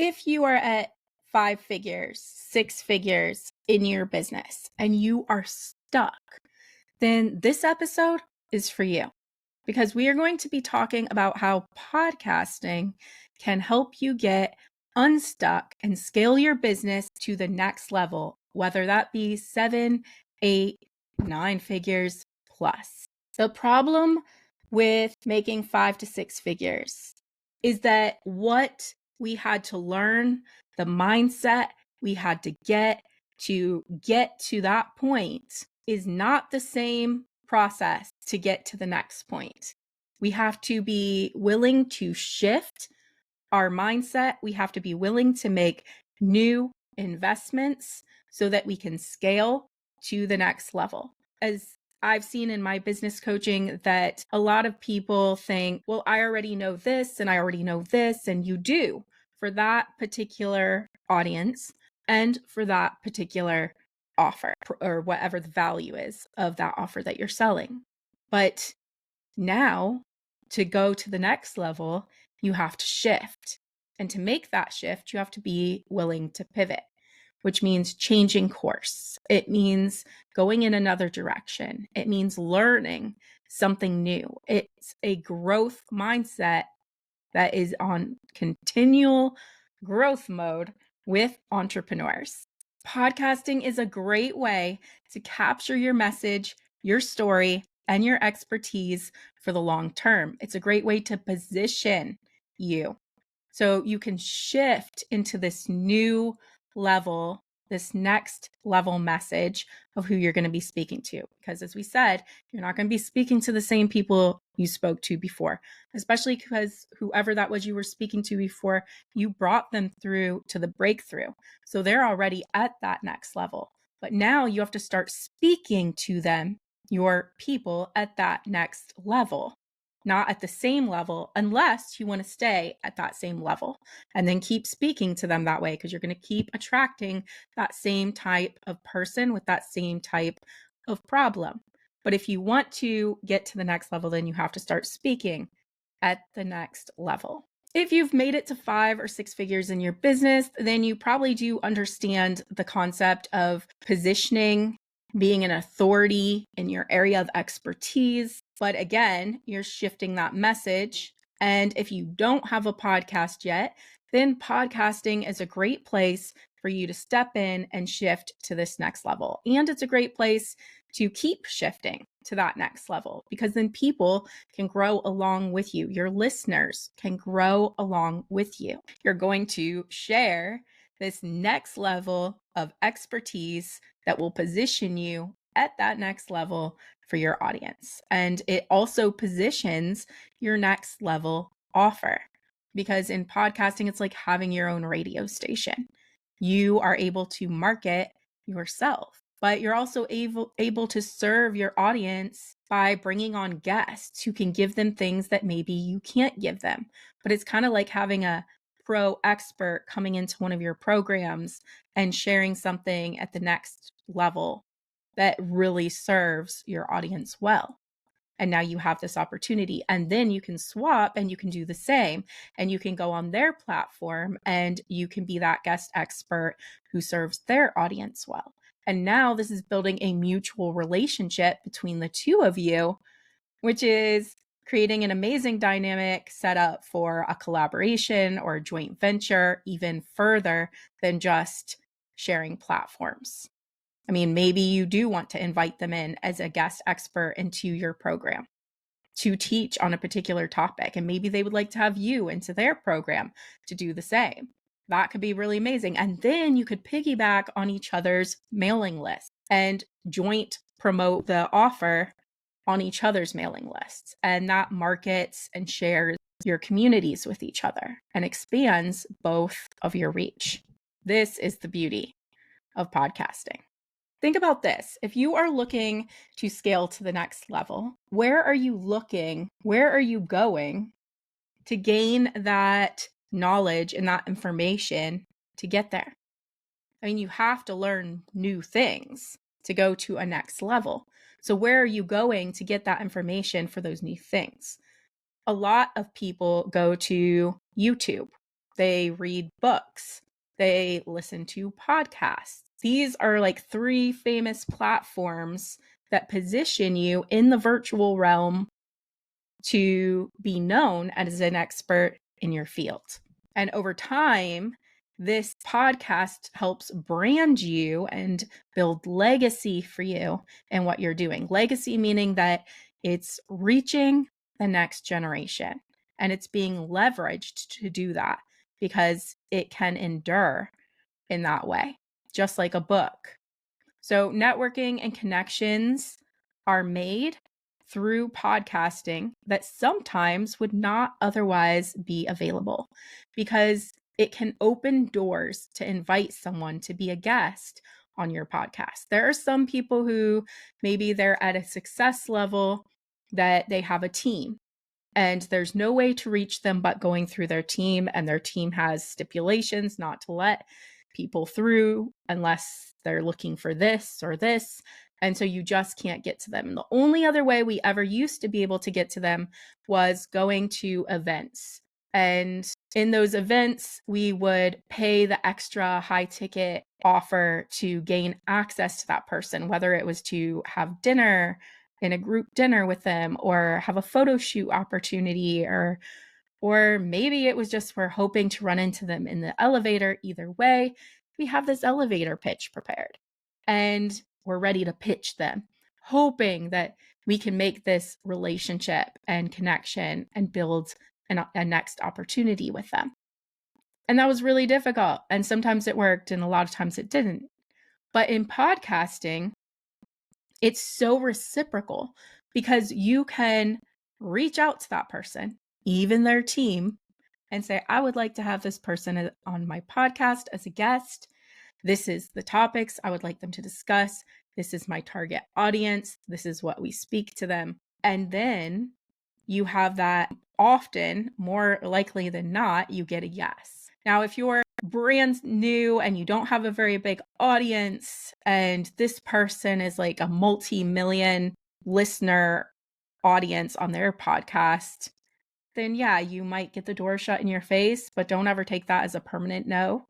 If you are at 5 figures, 6 figures in your business and you are stuck, then this episode is for you because we are going to be talking about how podcasting can help you get unstuck and scale your business to the next level, whether that be 7, 8, 9 figures plus. The problem with making 5 to 6 figures is that what we had to learn, the mindset we had to get to that point is not the same process to get to the next point. We have to be willing to shift our mindset. We have to be willing to make new investments so that we can scale to the next level. As I've seen in my business coaching that a lot of people think, well, I already know this and I already know this, and you do for that particular audience and for that particular offer or whatever the value is of that offer that you're selling. But now to go to the next level, you have to shift. And to make that shift, you have to be willing to pivot, which means changing course. It means going in another direction. It means learning something new. It's a growth mindset that is on continual growth mode with entrepreneurs. Podcasting is a great way to capture your message, your story, and your expertise for the long term. It's a great way to position you so you can shift into this new level, this next level message of who you're going to be speaking to. Because as we said, you're not going to be speaking to the same people you spoke to before, especially because whoever that was you were speaking to before, you brought them through to the breakthrough. So they're already at that next level. But now you have to start speaking to them, your people, at that next level. Not at the same level, unless you want to stay at that same level and then keep speaking to them that way, because you're going to keep attracting that same type of person with that same type of problem. But if you want to get to the next level, then you have to start speaking at the next level. If you've made it to 5 or 6 figures in your business, then you probably do understand the concept of positioning, being an authority in your area of expertise. But again, you're shifting that message. And if you don't have a podcast yet, then podcasting is a great place for you to step in and shift to this next level. And it's a great place to keep shifting to that next level, because then people can grow along with you. Your listeners can grow along with you. You're going to share this next level of expertise that will position you at that next level for your audience. And it also positions your next level offer, because in podcasting, it's like having your own radio station. You are able to market yourself, but you're also able to serve your audience by bringing on guests who can give them things that maybe you can't give them. But it's kind of like having a pro expert coming into one of your programs and sharing something at the next level that really serves your audience well. And now you have this opportunity, and then you can swap and you can do the same, and you can go on their platform and you can be that guest expert who serves their audience well. And now this is building a mutual relationship between the two of you, which is creating an amazing dynamic set up for a collaboration or a joint venture, even further than just sharing platforms. I mean, maybe you do want to invite them in as a guest expert into your program to teach on a particular topic, and maybe they would like to have you into their program to do the same. That could be really amazing. And then you could piggyback on each other's mailing list and joint promote the offer on each other's mailing lists. And that markets and shares your communities with each other and expands both of your reach. This is the beauty of podcasting. Think about this. If you are looking to scale to the next level, where are you looking? Where are you going to gain that knowledge and that information to get there? I mean, you have to learn new things to go to a next level. So where are you going to get that information for those new things? A lot of people go to YouTube they read books, they listen to podcasts. These are like 3 famous platforms that position you in the virtual realm to be known as an expert in your field. And over time, this podcast helps brand you and build legacy for you in what you're doing. Legacy meaning that it's reaching the next generation and it's being leveraged to do that because it can endure in that way, just like a book. So networking and connections are made through podcasting that sometimes would not otherwise be available because it can open doors to invite someone to be a guest on your podcast. There are some people who maybe they're at a success level that they have a team and there's no way to reach them but going through their team, and their team has stipulations not to let people through unless they're looking for this or this. And so you just can't get to them. And the only other way we ever used to be able to get to them was going to events. And in those events, we would pay the extra high ticket offer to gain access to that person, whether it was to have dinner in a group dinner with them or have a photo shoot opportunity, or maybe it was just we're hoping to run into them in the elevator. Either way, we have this elevator pitch prepared and we're ready to pitch them, hoping that we can make this relationship and connection and build a next opportunity with them. And that was really difficult. And sometimes it worked and a lot of times it didn't. But in podcasting, it's so reciprocal because you can reach out to that person, even their team, and say, I would like to have this person on my podcast as a guest. This is the topics I would like them to discuss. This is my target audience. This is what we speak to them. And then you have that often, more likely than not, you get a yes. Now, if you're brand new and you don't have a very big audience and this person is like a multi-million listener audience on their podcast, then yeah, you might get the door shut in your face, but don't ever take that as a permanent no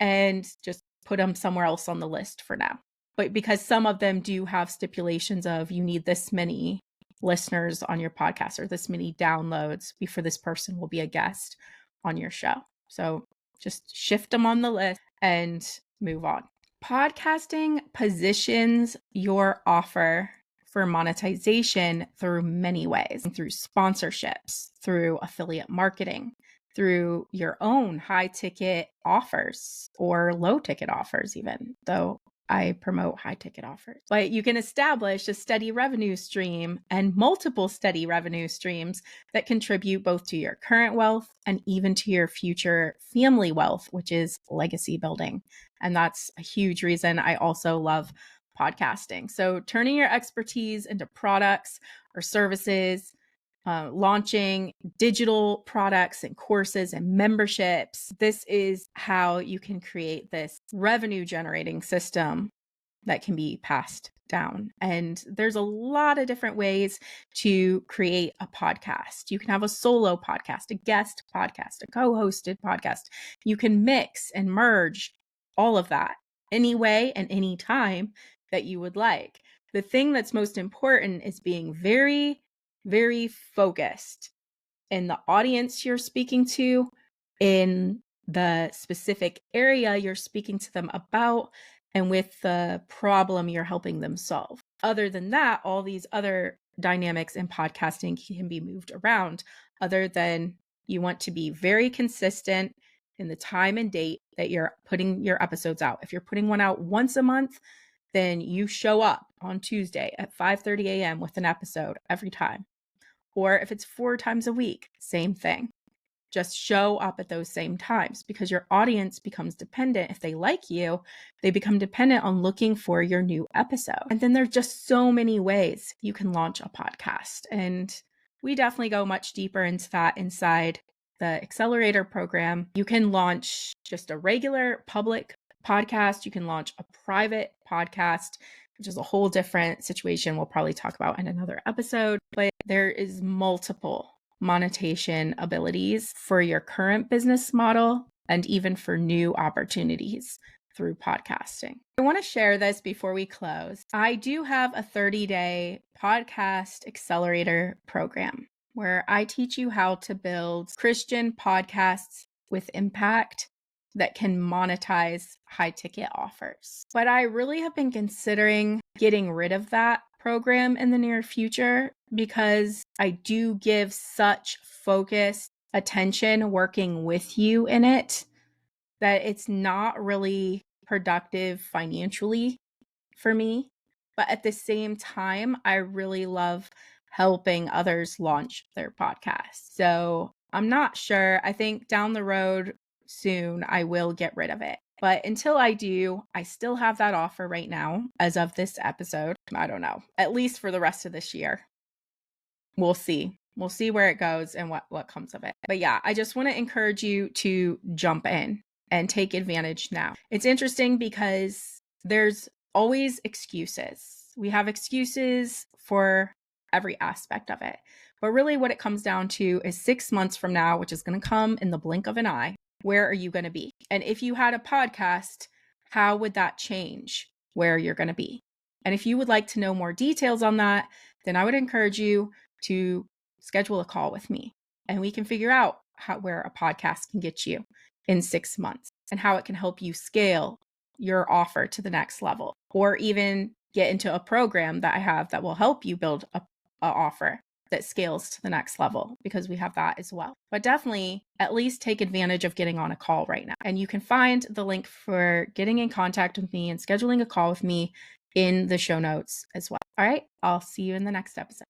and just put them somewhere else on the list for now. But because some of them do have stipulations of you need this many listeners on your podcast or this many downloads before this person will be a guest on your show. So just shift them on the list and move on. Podcasting positions your offer for monetization through many ways, through sponsorships, through affiliate marketing, through your own high ticket offers or low ticket offers, even though I promote high ticket offers. But you can establish a steady revenue stream and multiple steady revenue streams that contribute both to your current wealth and even to your future family wealth, which is legacy building. And that's a huge reason I also love podcasting. So turning your expertise into products or services, launching digital products and courses and memberships. This is how you can create this revenue generating system that can be passed down. And there's a lot of different ways to create a podcast. You can have a solo podcast, a guest podcast, a co-hosted podcast. You can mix and merge all of that any way and any time that you would like. The thing that's most important is being very focused in the audience you're speaking to, in the specific area you're speaking to them about, and with the problem you're helping them solve. Other than that, all these other dynamics in podcasting can be moved around, other than you want to be very consistent in the time and date that you're putting your episodes out. If you're putting one out once a month, then you show up on Tuesday at 5:30 a.m. with an episode every time. Or if it's 4 times a week, same thing. Just show up at those same times because your audience becomes dependent. If they like you, they become dependent on looking for your new episode. And then there's just so many ways you can launch a podcast. And we definitely go much deeper into that inside the Accelerator program. You can launch just a regular public podcast. You can launch a private podcast, which is a whole different situation we'll probably talk about in another episode. But there is multiple monetization abilities for your current business model and even for new opportunities through podcasting. I want to share this before we close. I do have a 30-day podcast accelerator program where I teach you how to build Christian podcasts with impact that can monetize high ticket offers. But I really have been considering getting rid of that program in the near future because I do give such focused attention working with you in it that it's not really productive financially for me. But at the same time, I really love helping others launch their podcast. So I'm not sure. I think down the road soon, I will get rid of it. But until I do, I still have that offer right now as of this episode. I don't know, at least for the rest of this year. We'll see. We'll see where it goes and what comes of it. But yeah, I just want to encourage you to jump in and take advantage now. It's interesting because there's always excuses. We have excuses for every aspect of it. But really what it comes down to is 6 months from now, which is going to come in the blink of an eye, where are you going to be? And if you had a podcast, how would that change where you're going to be? And if you would like to know more details on that, then I would encourage you to schedule a call with me and we can figure out where a podcast can get you in 6 months and how it can help you scale your offer to the next level, or even get into a program that I have that will help you build a offer that scales to the next level, because we have that as well. But definitely at least take advantage of getting on a call right now. And you can find the link for getting in contact with me and scheduling a call with me in the show notes as well. All right, I'll see you in the next episode.